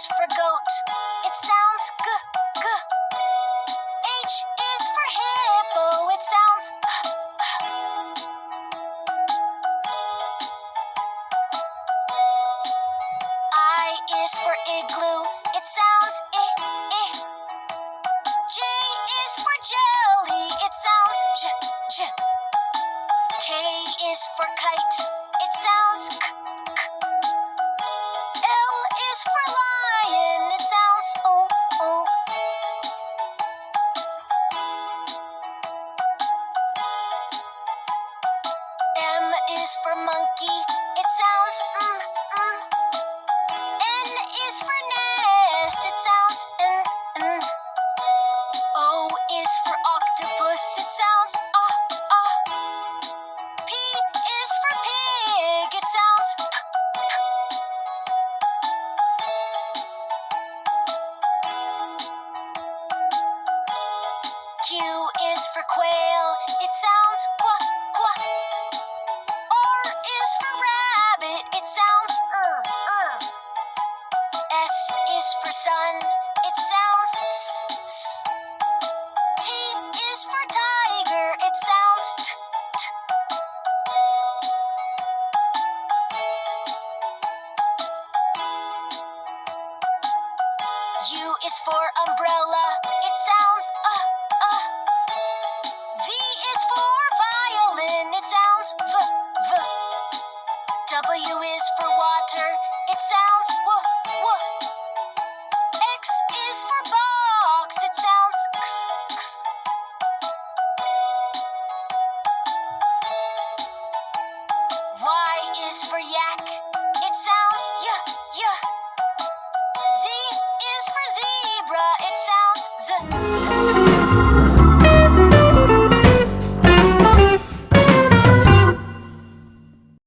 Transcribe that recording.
is for goat. It sounds g, g. H is for hippo. It sounds h, h. I is for igloo. It sounds I, I. J is for jelly. It sounds j, j. K is for kite. It sounds k, k. L is for lion. It sounds o, o. M is for monkey. It sounds m, m. N is for nest. It sounds n, n. O is for octopus. It sounds ah, ah. P is for pig. It sounds p, p. Q is for quail. It sounds qua, qua. R is for rabbit. It sounds S is for sun. It sounds s, s. T is for tiger. It sounds t, t. U is for umbrella. It sounds V is for violin. It sounds v, v. W is for water. It sounds w, w.